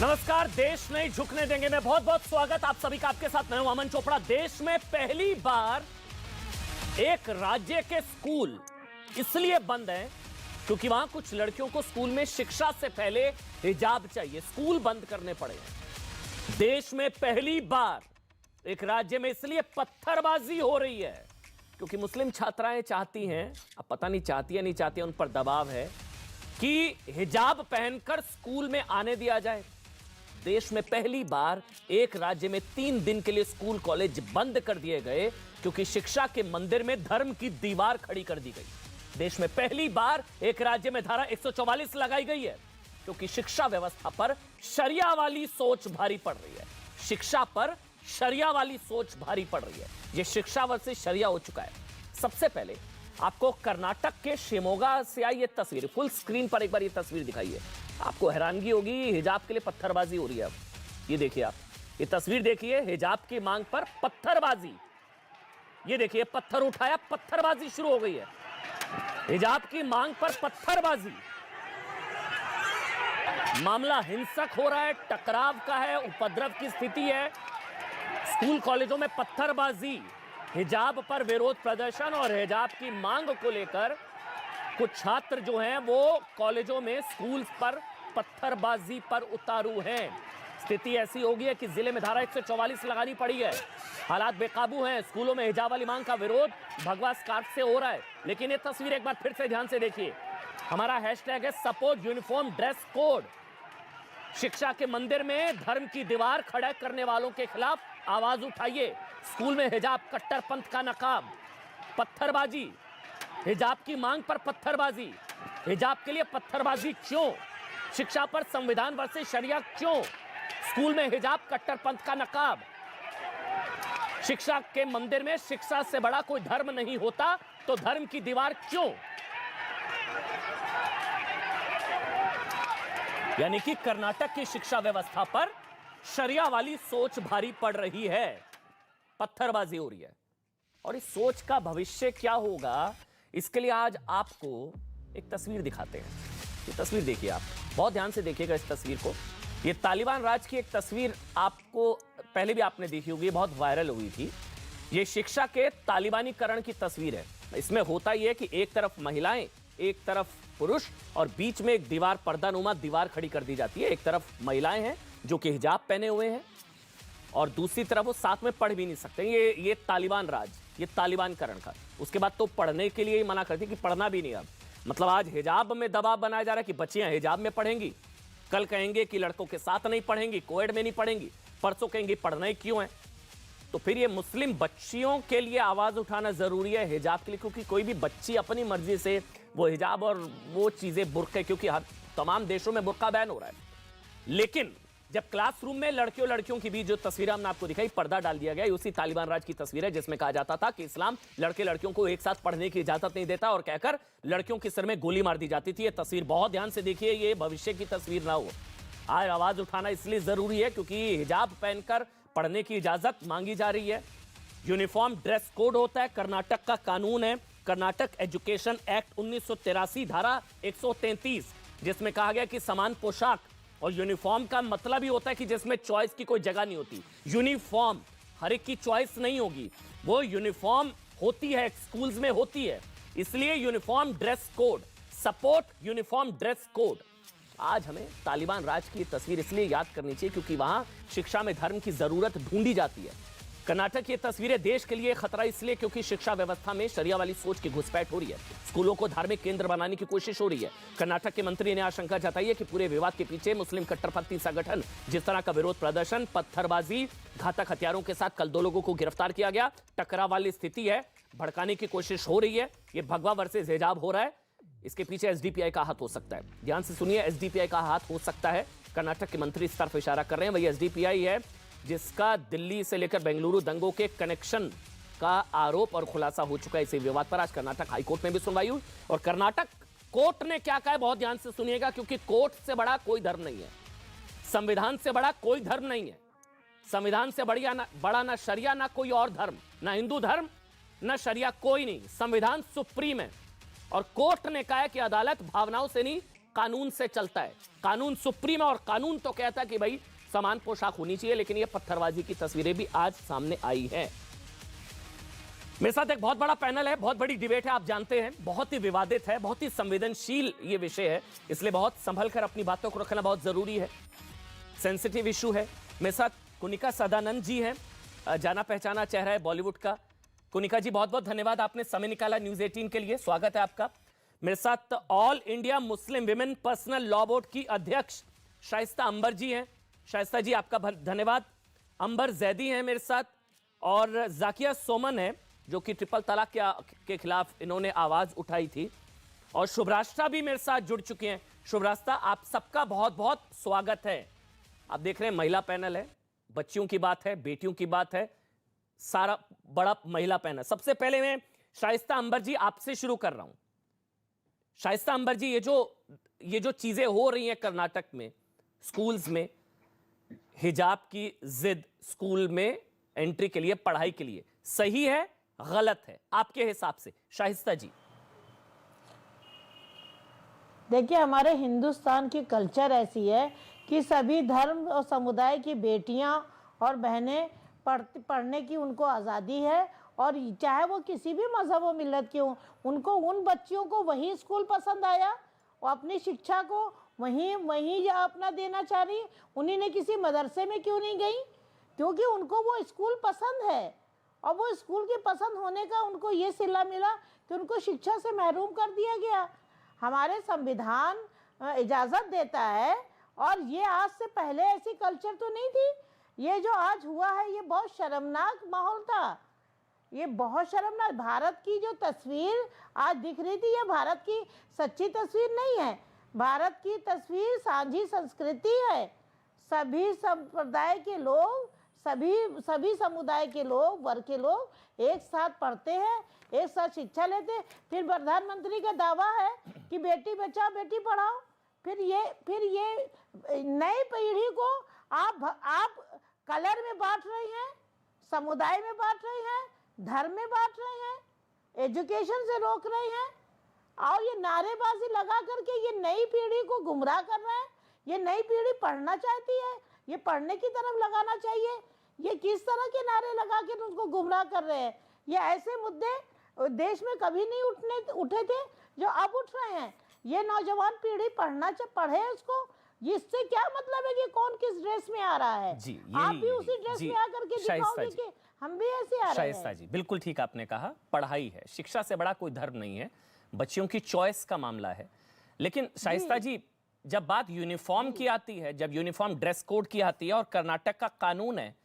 नमस्कार। देश नहीं झुकने देंगे में बहुत बहुत स्वागत आप सभी का। आपके साथ मैं हूं अमन चोपड़ा। देश में पहली बार एक राज्य के स्कूल इसलिए बंद हैं क्योंकि वहां कुछ लड़कियों को स्कूल में शिक्षा से पहले हिजाब चाहिए, स्कूल बंद करने पड़े हैं। देश में पहली बार एक राज्य में इसलिए पत्थरबाजी हो रही है क्योंकि मुस्लिम छात्राएं चाहती हैं, अब पता नहीं चाहती है नहीं चाहती है, उन पर दबाव है कि हिजाब पहनकर स्कूल में आने दिया जाए। देश में पहली बार एक राज्य में 3 दिन के लिए स्कूल कॉलेज बंद कर दिए गए क्योंकि शिक्षा के मंदिर में धर्म की दीवार खड़ी कर दी गई। देश में पहली बार एक राज्य में धारा 144 लगाई गई है क्योंकि शिक्षा व्यवस्था पर शरिया वाली सोच भारी पड़ रही है। शिक्षा पर शरिया वाली सोच भारी पड़ रही है। यह शिक्षा वर्सेस शरिया हो चुका है। सबसे पहले आपको कर्नाटक के शिमोगा से आई ये तस्वीर, फुल स्क्रीन पर एक बार ये तस्वीर दिखाइए। आपको हैरानगी होगी, हिजाब के लिए पत्थरबाजी हो रही है। अब ये देखिए, आप ये तस्वीर देखिए, हिजाब की मांग पर पत्थरबाजी। ये देखिए, पत्थर उठाया, पत्थरबाजी शुरू हो गई है। हिजाब की मांग पर पत्थरबाजी। मामला हिंसक हो रहा है, टकराव का है, उपद्रव की स्थिति है। स्कूल कॉलेजों में पत्थरबाजी, हिजाब पर विरोध प्रदर्शन और हिजाब की मांग को लेकर कुछ छात्र जो हैं वो कॉलेजों में स्कूल पर पत्थरबाजी पर उतारू हैं। स्थिति ऐसी हो गई है कि जिले में धारा 144 लगानी पड़ी है। हालात बेकाबू हैं। स्कूलों में हिजाब वाली मांग का विरोध भगवा स्कार्फ से हो रहा है। लेकिन ये तस्वीर एक बार फिर से ध्यान से देखिए। हमारा हैशटैग है सपोर्ट यूनिफॉर्म ड्रेस कोड। शिक्षा के मंदिर में धर्म की दीवार खड़ा करने वालों के खिलाफ आवाज उठाइए। स्कूल में हिजाब, कट्टरपंथ का नकाब, पत्थरबाजी, हिजाब की मांग पर पत्थरबाजी। हिजाब के लिए पत्थरबाजी क्यों? शिक्षा पर संविधान वर्सेस शरिया क्यों? स्कूल में हिजाब, कट्टरपंथ का नकाब। शिक्षा के मंदिर में शिक्षा से बड़ा कोई धर्म नहीं होता तो धर्म की दीवार क्यों? यानी कि कर्नाटक की शिक्षा व्यवस्था पर शरिया वाली सोच भारी पड़ रही है, पत्थरबाजी हो रही है। और इस सोच का भविष्य क्या होगा, इसके लिए आज आपको एक तस्वीर दिखाते हैं। ये तस्वीर देखिए, आप बहुत ध्यान से देखिएगा इस तस्वीर को। ये तालिबान राज की एक तस्वीर आपको पहले भी आपने देखी होगी, बहुत वायरल हुई थी। ये शिक्षा के तालिबानीकरण की तस्वीर है। इसमें होता ही है कि एक तरफ महिलाएं, एक तरफ पुरुष और बीच में एक दीवार, पर्दानुमा दीवार खड़ी कर दी जाती है। एक तरफ महिलाएं हैं जो कि हिजाब पहने हुए हैं और दूसरी तरफ वो साथ में पढ़ भी नहीं सकते। ये तालिबान राज, ये तालिबानकरण का। उसके बाद तो पढ़ने के लिए ही मना करती कि पढ़ना भी नहीं। अब मतलब आज हिजाब में दबाव बनाया जा रहा है कि बच्चियां हिजाब में पढ़ेंगी, कल कहेंगे कि लड़कों के साथ नहीं पढ़ेंगी, कोएड में नहीं पढ़ेंगी, परसों कहेंगे पढ़ना ही क्यों है। तो फिर ये मुस्लिम बच्चियों के लिए आवाज उठाना जरूरी है हिजाब के लिए, क्योंकि कोई भी बच्ची अपनी मर्जी से वो हिजाब और वो चीजें, बुर्के, क्योंकि हर तमाम देशों में बुर्का बैन हो रहा है। लेकिन जब क्लासरूम में लड़कियों लड़कियों की बीच जो तस्वीर हमने आपको दिखाई, पर्दा डाल दिया गया, उसी तालिबान राज की तस्वीर है जिसमें कहा जाता था कि इस्लाम लड़के लड़कियों को एक साथ पढ़ने की इजाजत नहीं देता और कहकर लड़कियों के सिर में गोली मार दी जाती थी। ये तस्वीर बहुत ध्यान से देखिए, ये भविष्य की तस्वीर ना हो। आज आवाज उठाना इसलिए जरूरी है क्योंकि हिजाब पहनकर पढ़ने की इजाजत मांगी जा रही है। यूनिफॉर्म ड्रेस कोड होता है, कर्नाटक का कानून है, कर्नाटक एजुकेशन एक्ट 1983 धारा 133, जिसमें कहा गया कि समान पोशाक। और यूनिफॉर्म का मतलब ही होता है कि जिसमें चॉइस की कोई जगह नहीं होती। यूनिफॉर्म हर एक की चॉइस नहीं होगी, वो यूनिफॉर्म होती है, स्कूल्स में होती है। इसलिए uniform dress code, support uniform dress code. आज हमें तालिबान राज की तस्वीर इसलिए याद करनी चाहिए क्योंकि वहां शिक्षा में धर्म की जरूरत ढूंढी जाती है। कर्नाटक की तस्वीरें देश के लिए खतरा इसलिए क्योंकि शिक्षा व्यवस्था में शरिया वाली सोच की घुसपैठ हो रही है। स्कूलों को धार्मिक केंद्र बनाने की कोशिश हो रही है। कर्नाटक के मंत्री ने आशंका जताई है कि पूरे विवाद के पीछे मुस्लिम कट्टरपंथी संगठन, जिस तरह का विरोध प्रदर्शन, पत्थरबाजी, घातक हथियारों के साथ कल 2 लोगों को गिरफ्तार किया गया, टकराव वाली स्थिति है, भड़काने की कोशिश हो रही है। ये भगवा वर्सेस हिजाब हो रहा है। इसके पीछे एसडीपीआई का हाथ हो सकता है। ध्यान से सुनिए, एसडीपीआई का हाथ हो सकता है। कर्नाटक के मंत्री इस तरफ इशारा कर रहे हैं। वही एसडीपीआई है जिसका दिल्ली से लेकर बेंगलुरु दंगों के कनेक्शन का आरोप और खुलासा हो चुका है। इसी विवाद पर आज कर्नाटक हाईकोर्ट में भी सुनवाई हुई और कर्नाटक कोर्ट ने क्या कहा है बहुत ध्यान से सुनिएगा, क्योंकि कोर्ट से बड़ा कोई धर्म नहीं है, संविधान से बड़ा कोई धर्म नहीं है। संविधान से बड़ा ना शरिया, ना कोई और धर्म, ना हिंदू धर्म, ना शरिया, कोई नहीं। संविधान सुप्रीम है और कोर्ट ने कहा है कि अदालत भावनाओं से नहीं, कानून से चलता है, कानून सुप्रीम है और कानून तो कहता है कि भाई समान पोशाक होनी चाहिए, लेकिन ये पत्थरबाजी की तस्वीरें भी आज सामने आई हैं। मेरे साथ एक बहुत बड़ा पैनल है, बहुत बड़ी डिबेट है, आप जानते हैं, बहुत ही विवादित है, बहुत ही संवेदनशील ये विषय है, इसलिए बहुत संभल कर अपनी बातों को रखना बहुत जरूरी है, सेंसिटिव इशू है। मेरे साथ कुनिका सदानंद जी हैं, जाना पहचाना चेहरा है बॉलीवुड का। कुनिका जी, बहुत बहुत धन्यवाद, आपने समय निकाला न्यूज 18 के लिए, स्वागत है आपका। मेरे साथ all India Muslim women personal law board की अध्यक्ष शाइस्ता अंबर जी हैं। शाइस्ता जी, आपका धन्यवाद। अंबर जैदी हैं मेरे साथ, और जाकिया सोमन है जो कि ट्रिपल तलाक के खिलाफ इन्होंने आवाज उठाई थी, और शुभराष्ट्रा भी मेरे साथ जुड़ चुके हैं। शुभराष्ट्रा, आप सबका बहुत बहुत स्वागत है। आप देख रहे हैं महिला पैनल है, बच्चियों की बात है, बेटियों की बात है, सारा बड़ा महिला पैनल। सबसे पहले मैं शाइस्ता अंबर जी आपसे शुरू कर रहा हूं। शाइस्ता अंबर जी, ये जो चीजें हो रही हैं कर्नाटक में, स्कूल्स में हिजाब की जिद, स्कूल में एंट्री के लिए, पढ़ाई के लिए, सही है गलत है आपके हिसाब से? शाइस्ता जी। देखिए, हमारे हिंदुस्तान की कल्चर ऐसी है कि सभी धर्म और समुदाय की बेटियां और बहनें पढ़ने की उनको आज़ादी है, और चाहे वो किसी भी मजहब व मिल्लत के हों, उनको, उन बच्चियों को वही स्कूल पसंद आया और अपनी शिक्षा को वहीं अपना देना चाह रही। उन्हीं ने किसी मदरसे में क्यों नहीं गई? क्योंकि उनको वो स्कूल पसंद है, और वो स्कूल के पसंद होने का उनको ये सिला मिला कि उनको शिक्षा से महरूम कर दिया गया। हमारे संविधान इजाज़त देता है, और ये आज से पहले ऐसी कल्चर तो नहीं थी। ये जो आज हुआ है, ये बहुत शर्मनाक माहौल था, ये बहुत शर्मनाक। भारत की जो तस्वीर आज दिख रही थी, ये भारत की सच्ची तस्वीर नहीं है। भारत की तस्वीर सांझी संस्कृति है। सभी संप्रदाय के लोग, सभी समुदाय के लोग, वर्ग के लोग एक साथ पढ़ते हैं, एक साथ शिक्षा लेते हैं। फिर प्रधानमंत्री का दावा है कि बेटी बचाओ बेटी पढ़ाओ। फिर ये नई पीढ़ी को आप कलर में बांट रहे हैं, समुदाय में बांट रहे हैं, धर्म में बांट रहे हैं, एजुकेशन से रोक रहे हैं, और ये नारेबाजी लगा करके ये नई पीढ़ी को गुमराह कर रहे हैं। ये नई पीढ़ी पढ़ना चाहती है, ये पढ़ने की तरफ लगाना चाहिए। ये किस तरह के नारे लगा के उनको गुमराह कर रहे हैं? ये ऐसे मुद्दे देश में कभी नहीं उठे थे जो अब उठ रहे हैं। ये नौजवान पीढ़ी पढ़े उसको, इससे क्या मतलब है कि कौन किस ड्रेस में आ रहा है? जी, आप भी उसी ड्रेस में आकर के दिखाओगे कि हम भी ऐसे आ रहे हैं। शाइस्ता जी, बिल्कुल ठीक आपने कहा, पढ़ाई है, शिक्षा से बड़ा कोई धर्म नहीं है, बच्चियों की चॉइस का मामला है। लेकिन शाइस्ता जी, जब बात यूनिफॉर्म की आती है, जब यूनिफॉर्म ड्रेस कोड की आती है, और कर्नाटक का कानून है